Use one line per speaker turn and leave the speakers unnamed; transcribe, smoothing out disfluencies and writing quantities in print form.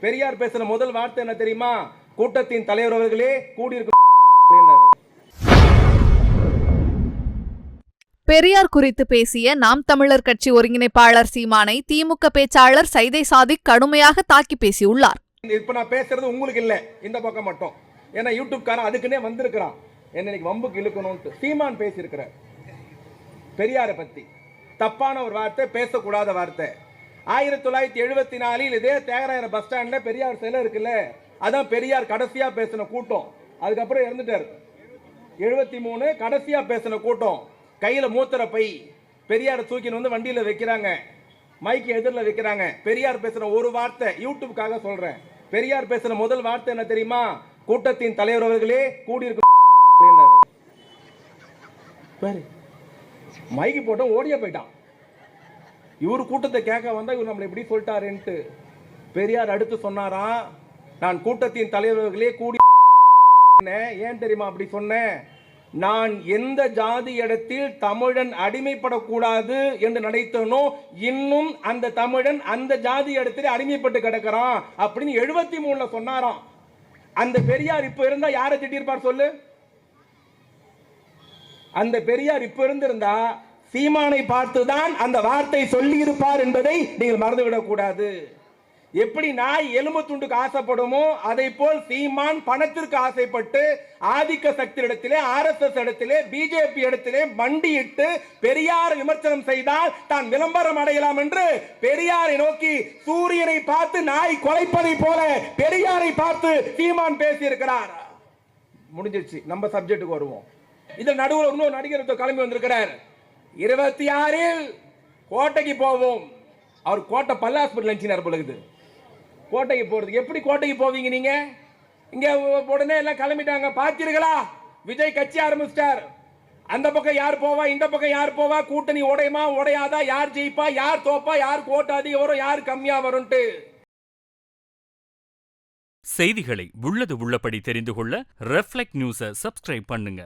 பெரியார் பேசின முதல் வார்த்தை என்ன தெரியுமா? கூட்டத்தின் தலைவர் அவர்களே கூடியிருக்க.
பெரியார் குறித்து பேசிய நாம் தமிழர் கட்சி ஒருங்கிணைப்பாளர் சீமானை திமுக பேச்சாளர் சைதை சாதிக் கடுமையாக தாக்கி பேசியுள்ளார்.
இப்ப நான் பேசுறது உங்களுக்கு இல்ல, இந்த பக்கம் மட்டும். ஏன்னா யூடியூப்காரன் அதுக்குன்னே வந்திருக்கிறான் என்ன இன்னைக்கு வம்புக்கு இழுக்கணும்னு. சீமான் பேசியிருக்கிறார் பெரியாரை பத்தி தப்பான ஒரு வார்த்தை, பேசக்கூடாத வார்த்தை. 1974 இதே தியாகராயர் பஸ் ஸ்டாண்ட்ல பெரியார் சிலை இருக்குல்ல, அதான் பெரியார் கடைசியா பேசின கூட்டம். அதுக்கப்புறம் இறந்துட்டார். 73 கடைசியா பேசின கூட்டம். கையில மூத்திர பை, பெரியார் தூக்கின்னு வந்து வண்டியில வைக்கிறாங்க, மைக்கு எதிரில் வைக்கிறாங்க. பெரியார் பேசுற ஒரு வார்த்தை, யூடியூப்காக சொல்றேன், பெரியார் பேசுற முதல் வார்த்தை என்ன தெரியுமா? கூட்டத்தின் தலைவர் அவர்களே கூடியிருக்க. மைக்கு போட்டோம், ஓடிய போயிட்டான். இவரு கூட்டத்தை கேட்க வந்தா இவர் நம்மளை எப்படி சொல்லிட்டாருன்ட்டு. பெரியார் அடுத்து சொன்னாரா, நான் கூட்டத்தின் தலைவர்களே கூடி. ஏன் தெரியுமா அப்படி சொன்னேன்? நான் எந்த ஜாதி இடத்தில் தமிழன் அடிமைப்படக்கூடாது என்று நினைத்தனோ, இன்னும் அந்த தமிழன் அந்த ஜாதி இடத்தில் அடிமைப்பட்டு கிடக்கிறான் அப்படின்னு 73 சொன்னாராம். அந்த பெரியார் இப்ப இருந்தா யாரை திட்டிருப்பார் சொல்லு? அந்த பெரியார் இப்ப இருந்திருந்தா சீமானை பார்த்துதான் அந்த வார்த்தை சொல்லி இருப்பார் என்பதை நீங்கள் மறந்துவிடக் கூடாது. எப்படி நாய் எலும்பு துண்டுக்கு ஆசைப்படுமோ அதை போல் சீமான் பணத்திற்கு ஆசைப்பட்டு ஆதிக்க சக்தி இடத்திலே, RSS இடத்திலே, பிஜேபி இடத்திலே மண்டியிட்டு பெரியார் விமர்சனம் செய்தால் தான் விளம்பரம் அடையலாம் என்று பெரியாரை நோக்கி சூரியனை பார்த்து நாய் கொலைப்பதை போல பெரியாரை பார்த்து சீமான் பேசி இருக்கிறார். முடிஞ்சிருச்சு, நம்ம சப்ஜெக்டுக்கு வருவோம். இதில் நடுவில் இன்னொரு நடிகர் கிளம்பி வந்திருக்கிறார். 26 கோட்டைக்கு போவோம். அவர் கோட்டை பல்ல ஹாஸ்பிட்டல் நினைச்சினார் பொழுது. கோட்டைக்கு போறதுக்கு எப்படி கோட்டைக்கு போவீங்க நீங்க? இங்க உடனே எல்லாம் கிளம்பிட்டாங்க. பாத்தீர்களா, விஜய் கட்சி ஆரம்பிச்சிட்டார். அந்த பக்கம் யார் போவா, இந்த பக்கம் யார் போவா, கூட்டணி உடையுமா உடையாதா, யார் ஜெயிப்பா, யார் தோப்பா, யார் கோட்டு அதிகம் வரும், யார் கம்மியா வரும்ட்டு.
செய்திகளை உள்ளது உள்ளபடி தெரிந்து கொள்ள ரெஃப்ளெக்ட் நியூஸை சப்ஸ்கிரைப் பண்ணுங்க.